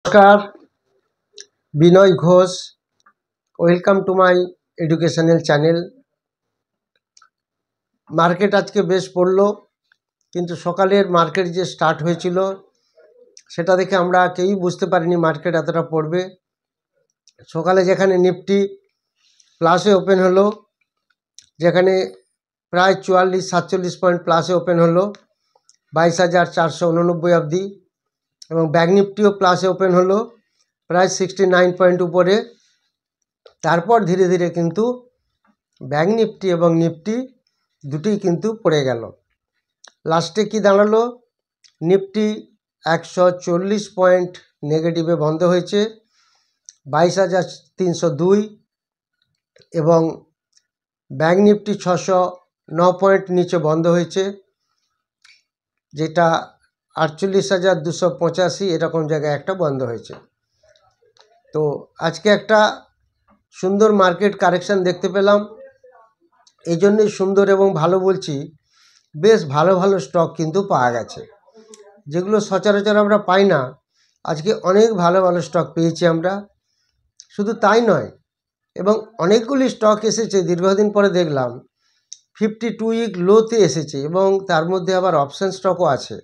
নমস্কার, Binoy Ghosh. Welcome to my educational channel. Market আজকে বেশ পড়লো, কিন্তু সকালের মার্কেট যে স্টার্ট হয়েছিল সেটা দেখে আমরা কেউই বুঝতে পারিনি মার্কেট এতটা পড়বে। সকালে যেখানে নিফটি প্লাসে ওপেন হলো, যেখানে প্রায় 44-47 পয়েন্ট প্লাসে ওপেন হলো 22,489 অবধি, এবং ব্যাঙ্ক নিফটিও প্লাসে ওপেন হলো প্রায় 69 পয়েন্ট উপরে। তারপর ধীরে ধীরে কিন্তু ব্যাঙ্ক নিফটি এবং নিফটি দুটোই কিন্তু পড়ে গেল। লাস্টে কি দাঁড়ালো, নিফটি 140 পয়েন্ট নেগেটিভে বন্ধ হয়েছে 22,302, এবং ব্যাঙ্ক নিফটি 609 পয়েন্ট নিচে বন্ধ হয়েছে, যেটা 48,285 এরকম জায়গায় একটা বন্ধ হয়েছে। তো আজকে একটা সুন্দর মার্কেট কারেকশান দেখতে পেলাম। এই জন্যই সুন্দর এবং ভালো বলছি, বেশ ভালো ভালো স্টক কিন্তু পাওয়া গেছে, যেগুলো সচরাচর আমরা পাই না। আজকে অনেক ভালো ভালো স্টক পেয়েছি আমরা। শুধু তাই নয়, এবং অনেকগুলি স্টক এসেছে দীর্ঘদিন পরে দেখলাম 52 উইক লোতে এসেছে, এবং তার মধ্যে আবার অপশান স্টকও আছে।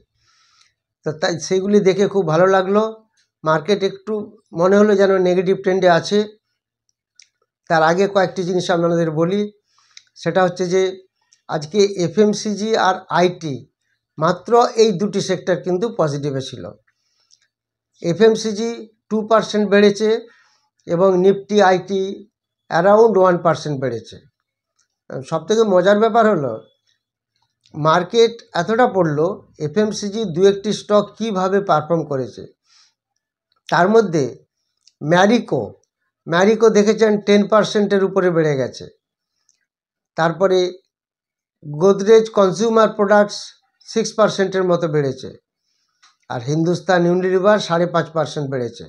তো তাই সেগুলি দেখে খুব ভালো লাগলো। মার্কেট একটু মনে হলো যেন নেগেটিভ ট্রেন্ডে আছে। তার আগে কয়েকটি জিনিস আপনাদের বলি, সেটা হচ্ছে যে আজকে এফএমসিজি আর আইটি, মাত্র এই দুটি সেক্টর কিন্তু পজিটিভে ছিল। এফএমসিজি 2% বেড়েছে, এবং নিফটি আইটি অ্যারাউন্ড 1% বেড়েছে। সবথেকে মজার ব্যাপার হলো, মার্কেট এতটা পড়লো, এফএমসিজি দু একটি স্টক কীভাবে পারফর্ম করেছে। তার মধ্যে ম্যারিকো দেখেছেন 10%-এর উপরে বেড়ে গেছে। তারপরে গোদরেজ কনজিউমার প্রোডাক্টস 6%-এর মতো বেড়েছে, আর হিন্দুস্তান ইউনিলিভার 5.5% বেড়েছে।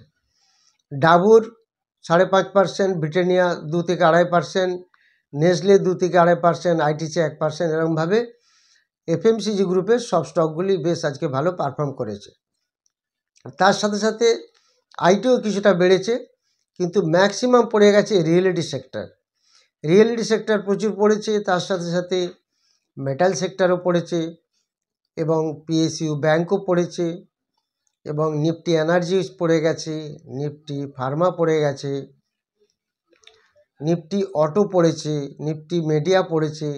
Dabur 5.5%, Britannia 2-2.5%, Nestle 2-2.5%, ITC 1%। এরকমভাবে এফএমসিজি গ্রুপের সব স্টকগুলি বেশ আজকে ভালো পারফর্ম করেছে। তার সাথে সাথে আইটিও কিছুটা বেড়েছে, কিন্তু ম্যাক্সিমাম পড়ে গেছে রিয়েলিটি সেক্টর প্রচুর পড়েছে। তার সাথে সাথে মেটাল সেক্টরও পড়েছে, এবং পিএসইউ ব্যাঙ্কও পড়েছে, এবং নিফটি এনার্জি পড়ে গেছে, নিফটি ফার্মা পড়ে গেছে, নিফটি অটো পড়েছে, নিফটি মিডিয়া পড়েছে,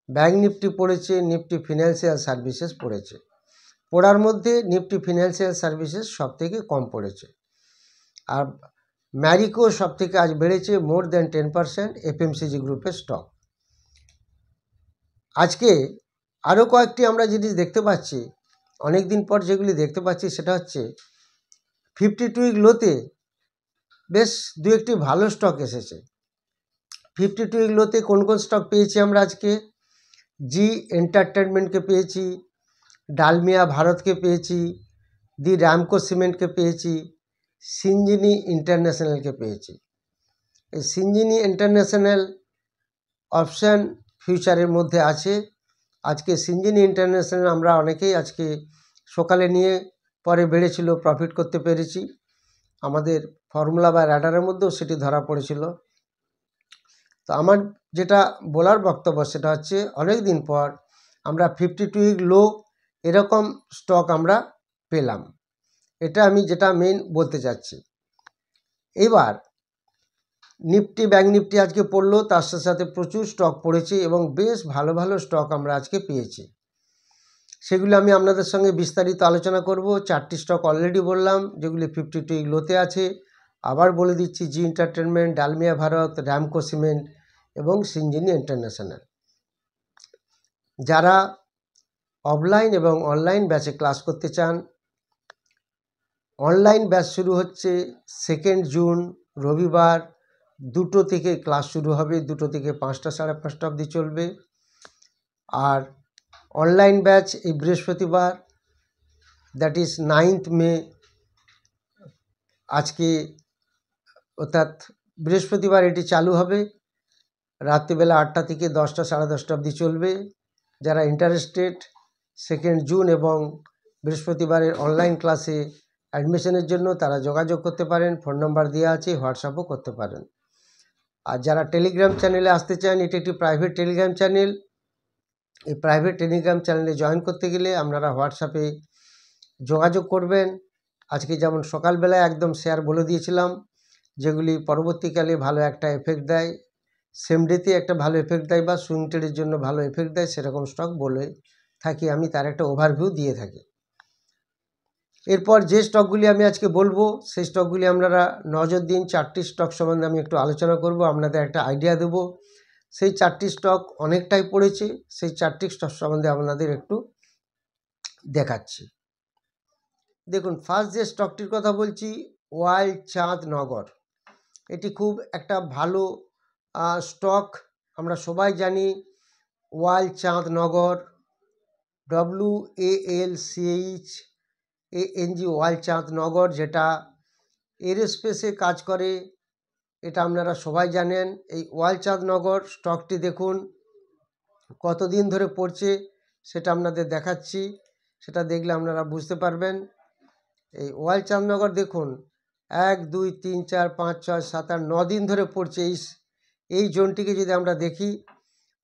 ব্যাঙ্ক নিফটি পড়েছে, নিফটি ফিনান্সিয়াল সার্ভিসেস পড়েছে। পড়ার মধ্যে নিফটি ফিনান্সিয়াল সার্ভিসেস সবথেকে কম পড়েছে, আর ম্যারিকো সবথেকে আজ বেড়েছে মোর দ্যান 10% এফএমসিজি গ্রুপের স্টক। আজকে আরও কয়েকটি আমরা জিনিস দেখতে পাচ্ছি, অনেক দিন পর যেগুলি দেখতে পাচ্ছি সেটা হচ্ছে 52 উইক লোতে বেশ দু একটি ভালো স্টক এসেছে। 52 উইক লোতে কোন কোন স্টক পেয়েছি আমরা আজকে? জি এন্টারটেনমেন্টকে পেয়েছি, ডালমিয়া ভারতকে পেয়েছি, দি রামকো সিমেন্টকে পেয়েছি, সিঞ্জিনি ইন্টারন্যাশনালকে পেয়েছি। এই সিঞ্জিনি ইন্টারন্যাশনাল অপশান ফিউচারের মধ্যে আছে। আজকে সিঞ্জিনি ইন্টারন্যাশনাল আমরা অনেকেই আজকে সকালে নিয়ে পরে বেড়েছিল, প্রফিট করতে পেরেছি। আমাদের ফর্মুলা বা র্যাডারের মধ্যেও সেটি ধরা পড়েছিল। তো আমার যেটা বলার বক্তব্য সেটা হচ্ছে, অনেক দিন পর আমরা 52 উইক লো এরকম স্টক আমরা পেলাম। এটা আমি যেটা মেন বলতে চাচ্ছি। এবার নিফটি ব্যাঙ্ক নিফটি আজকে পড়লো, তার সাথে সাথে প্রচুর স্টক পড়েছে, এবং বেশ ভালো ভালো স্টক আমরা আজকে পেয়েছি। সেগুলো আমি আপনাদের সঙ্গে বিস্তারিত আলোচনা করব। 4টি স্টক অলরেডি বললাম, যেগুলি 52 উইক লোতে আছে। আবার বলে দিচ্ছি, জি এন্টারটেনমেন্ট, ডালমিয়া ভারত, রামকো সিমেন্ট এবং সিঞ্জিনি ইন্টারন্যাশনাল। যারা অফলাইন এবং অনলাইন ব্যাচে ক্লাস করতে চান, অনলাইন ব্যাচ শুরু হচ্ছে 2 জুন রবিবার 2টো থেকে ক্লাস শুরু হবে, 2টো থেকে 5টা 5:30 অবধি চলবে। আর অনলাইন ব্যাচ এই বৃহস্পতিবার, দ্যাট ইজ 9th মে, আজকে অর্থাৎ বৃহস্পতিবার এটি চালু হবে। রাত্রিবেলা 8টা থেকে 10টা 10:30 অবধি চলবে। যারা ইন্টারেস্টেড 2 জুন এবং বৃহস্পতিবারের অনলাইন ক্লাসে অ্যাডমিশনের জন্য তারা যোগাযোগ করতে পারেন, ফোন নাম্বার দেওয়া আছে, হোয়াটসঅ্যাপও করতে পারেন। আর যারা টেলিগ্রাম চ্যানেলে আসতে চান, এটি একটি প্রাইভেট টেলিগ্রাম চ্যানেল। এই প্রাইভেট টেলিগ্রাম চ্যানেলে জয়েন করতে গেলে আপনারা হোয়াটসঅ্যাপে যোগাযোগ করবেন। আজকে যেমন সকালবেলায় একদম শেয়ার বলে দিয়েছিলাম, যেগুলি পরবর্তীকালে ভালো একটা এফেক্ট দেয়, সেম ডেতে একটা ভালো এফেক্ট দেয় বা সুইং ট্রেডের জন্য ভালো এফেক্ট দেয়, সেরকম স্টক বলে থাকি আমি, তার একটা ওভারভিউ দিয়ে থাকি। এরপর যে স্টকগুলি আমি আজকে বলবো সেই স্টকগুলি আপনারা নজর দিন। 4টি স্টক সম্বন্ধে আমি একটু আলোচনা করব, আপনাদের একটা আইডিয়া দেব। সেই 4টি স্টক অনেকটাই পড়েছে, সেই 4টি স্টক সম্বন্ধে আপনাদের একটু দেখাচ্ছি। দেখুন, ফার্স্ট যে স্টকটির কথা বলছি, ওয়াইল্ড চাঁদ নগর। এটি খুব একটা ভালো স্টক, আমরা সবাই জানি। ওয়াইল্ড চাঁদ নগর, WALCHANG, ওয়াইল্ড চাঁদ নগর, যেটা এরোস্পেসে কাজ করে, এটা আপনারা সবাই জানেন। এই ওয়াইল্ড চাঁদ নগর স্টকটি দেখুন কতদিন ধরে পড়ছে, সেটা আপনাদের দেখাচ্ছি, সেটা দেখলে আপনারা বুঝতে পারবেন। এই ওয়াইল্ড চাঁদ নগর দেখুন 1 2 3 4 5 6 7 8 9 দিন ধরে পড়ছে। এই জোনটিকে যদি আমরা দেখি,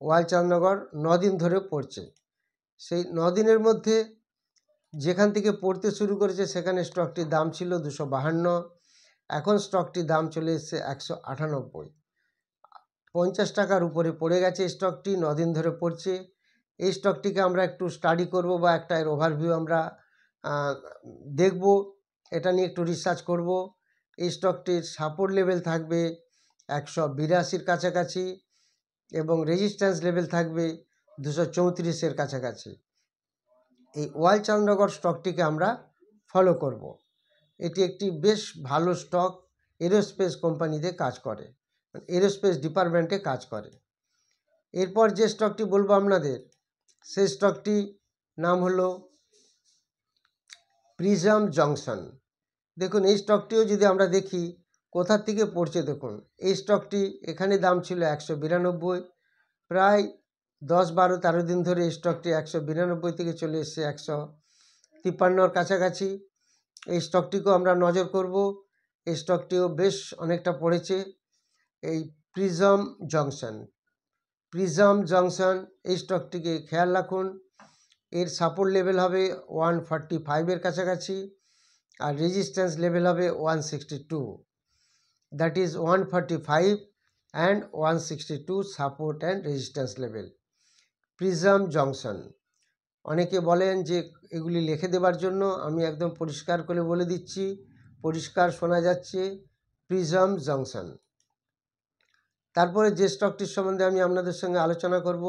ওয়াইল্ড চাঁদ নগর 9 দিন ধরে পড়ছে। সেই 9 দিনের মধ্যে যেখান থেকে পড়তে শুরু করেছে সেখানে স্টকটির দাম ছিল 252, এখন স্টকটির দাম চলে এসেছে 198। 50 টাকার উপরে পড়ে গেছে স্টকটি, 9 দিন ধরে পড়ছে। এই স্টকটিকে আমরা একটু স্টাডি করব বা একটা এর ওভারভিউ আমরা দেখব, এটা নিয়ে একটু রিসার্চ করব। এই স্টকটির সাপোর্ট লেভেল থাকবে 182-র কাছাকাছি এবং রেজিস্ট্যান্স লেভেল থাকবে 234-এর কাছাকাছি। এই ওয়াইল্ড চাঁদ নগর স্টকটিকে আমরা ফলো করব। এটি একটি বেশ ভালো স্টক, এরোস্পেস কোম্পানিতে কাজ করে, এরোস্পেস ডিপার্টমেন্টে কাজ করে। এরপর যে স্টকটি বলবো আপনাদের, সেই স্টকটি নাম হলো প্রিজম জংশন। দেখুন, এই স্টকটিও যদি আমরা দেখি কোথা থেকে পড়ছে, দেখুন এই স্টকটি এখানে দাম ছিল 192, প্রায় 10 12 13 দিন ধরে এই স্টকটি 192 থেকে চলে এসছে 153-র কাছাকাছি। এই স্টকটিকেও আমরা নজর করব, এই স্টকটিও বেশ অনেকটা পড়েছে। এই প্রিজম জংশন এই স্টকটিকে খেয়াল রাখুন, এর সাপোর্ট লেভেল হবে 145-এর কাছাকাছি আর রেজিস্ট্যান্স লেভেল হবে 162। That is 145 and 162 support and resistance level. Prism junction, অনেকে বলেন যে এগুলি লিখে দেবার জন্য, আমি একদম পরিষ্কার করে বলে দিচ্ছি, পরিষ্কার শোনা যাচ্ছে, প্রিজম জংশন। তারপরে যে স্টকটির সম্বন্ধে আমি আপনাদের সঙ্গে আলোচনা করব,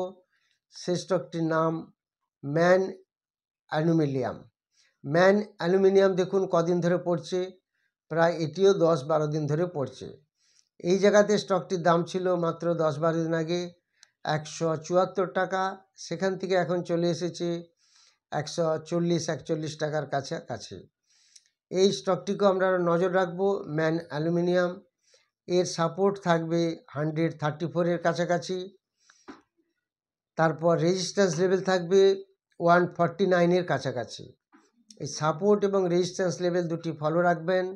সেই স্টকটির নাম ম্যান অ্যালুমিনিয়াম। দেখুন কদিন ধরে পড়ছে, প্রায় এটিও 10 12 দিন ধরে পড়ছে। এই জায়গাতে স্টকটির দাম ছিল মাত্র 10 12 দিন আগে 174 টাকা, সেখান থেকে এখন চলে এসেছে 140-41 টাকার কাছাকাছি। এই স্টকটিকেও আমরা নজর রাখবো। ম্যান অ্যালুমিনিয়াম, এর সাপোর্ট থাকবে 134-এর কাছাকাছি, তারপর রেজিস্ট্যান্স লেভেল থাকবে 149-এর কাছাকাছি। এই সাপোর্ট এবং রেজিস্ট্যান্স লেভেল দুটি ফলো রাখবেন।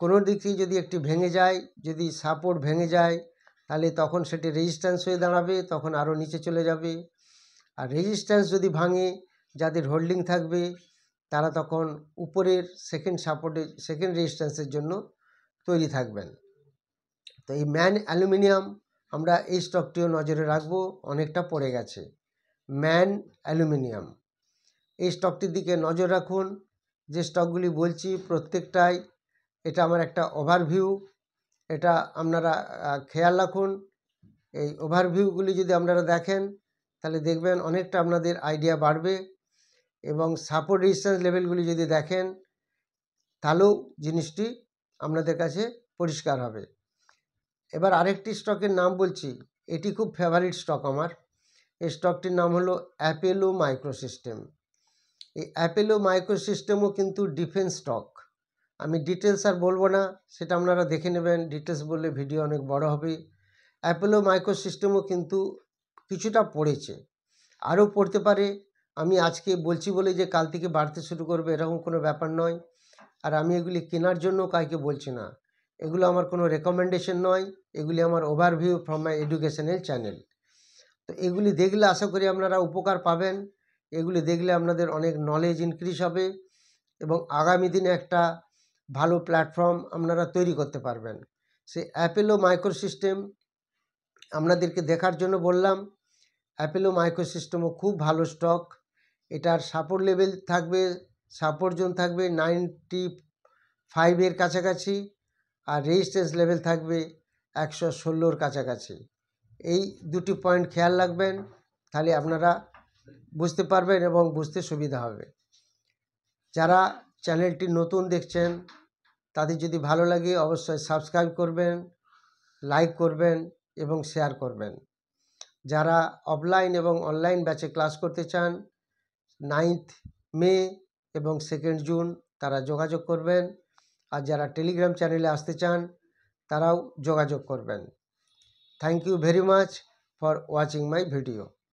কোনো দিক থেকে যদি একটি ভেঙে যায়, যদি সাপোর্ট ভেঙে যায়, তাহলে তখন সেটি রেজিস্ট্যান্স হয়ে দাঁড়াবে, তখন আরও নিচে চলে যাবে। আর রেজিস্ট্যান্স যদি ভাঙে, যাদের হোল্ডিং থাকবে তারা তখন উপরের সেকেন্ড রেজিস্ট্যান্সের জন্য তৈরি থাকবেন। তো এই ম্যান অ্যালুমিনিয়াম আমরা এই স্টকটিও নজরে রাখবো, অনেকটা পড়ে গেছে। ম্যান অ্যালুমিনিয়াম, এই স্টকটির দিকে নজর রাখুন। যে স্টকগুলি বলছি প্রত্যেকটাই, এটা আমার একটা ওভারভিউ, এটা আপনারা খেয়াল রাখুন। এই ওভারভিউগুলি যদি আপনারা দেখেন তাহলে দেখবেন অনেকটা আপনাদের আইডিয়া বাড়বে, এবং সাপোর্ট রেজিস্ট্যান্স লেভেলগুলি যদি দেখেন তাহলেও জিনিসটি আপনাদের কাছে পরিষ্কার হবে। এবার আরেকটি স্টকের নাম বলছি, এটি খুব ফেভারিট স্টক আমার। এই স্টকটির নাম হলো অ্যাপোলো মাইক্রোসিস্টেম। এই অ্যাপোলো মাইক্রোসিস্টেমও কিন্তু ডিফেন্স স্টক। আমি ডিটেলস আর বলবো না, সেটা আপনারা দেখে নেবেন, ডিটেলস বললে ভিডিও অনেক বড় হবে। অ্যাপোলো মাইক্রোসিস্টেমও কিন্তু কিছুটা পড়েছে, আরও পড়তে পারে, আমি আজকে বলছি বলে যে কাল থেকে বাড়তে শুরু করবে এরকম কোনো ব্যাপার নয়। আর আমি এগুলি কেনার জন্য কাউকে বলছি না, এগুলো আমার কোনো রেকমেন্ডেশন নয়, এগুলি আমার overview from my educational channel. তো এগুলি দেখলে আশা করি আপনারা উপকার পাবেন, এগুলি দেখলে আপনাদের অনেক নলেজ ইনক্রিজ হবে এবং আগামী দিনে একটা ভালো প্ল্যাটফর্ম আপনারা তৈরি করতে পারবেন। সেই অ্যাপেলো মাইক্রোসিস্টেম আপনাদেরকে দেখার জন্য বললাম। অ্যাপেলো মাইক্রোসিস্টেমও খুব ভালো স্টক, এটার সাপোর্ট লেভেল থাকবে, সাপোর্ট জোন থাকবে 95-এর কাছাকাছি, আর রেজিস্ট্যান্স লেভেল থাকবে 116-র কাছাকাছি। এই দুটি পয়েন্ট খেয়াল রাখবেন, তাহলে আপনারা বুঝতে পারবেন এবং বুঝতে সুবিধা হবে। যারা চ্যানেলটি নতুন দেখছেন তাদের যদি ভালো লাগে অবশ্যই সাবস্ক্রাইব করবেন, লাইক করবেন এবং শেয়ার করবেন। যারা অফলাইন এবং অনলাইন ব্যাচে ক্লাস করতে চান 9th মে এবং 2nd জুন তারা যোগাযোগ করবেন। আর যারা টেলিগ্রাম চ্যানেলে আসতে চান তারাও যোগাযোগ করবেন। Thank you very much for watching my video.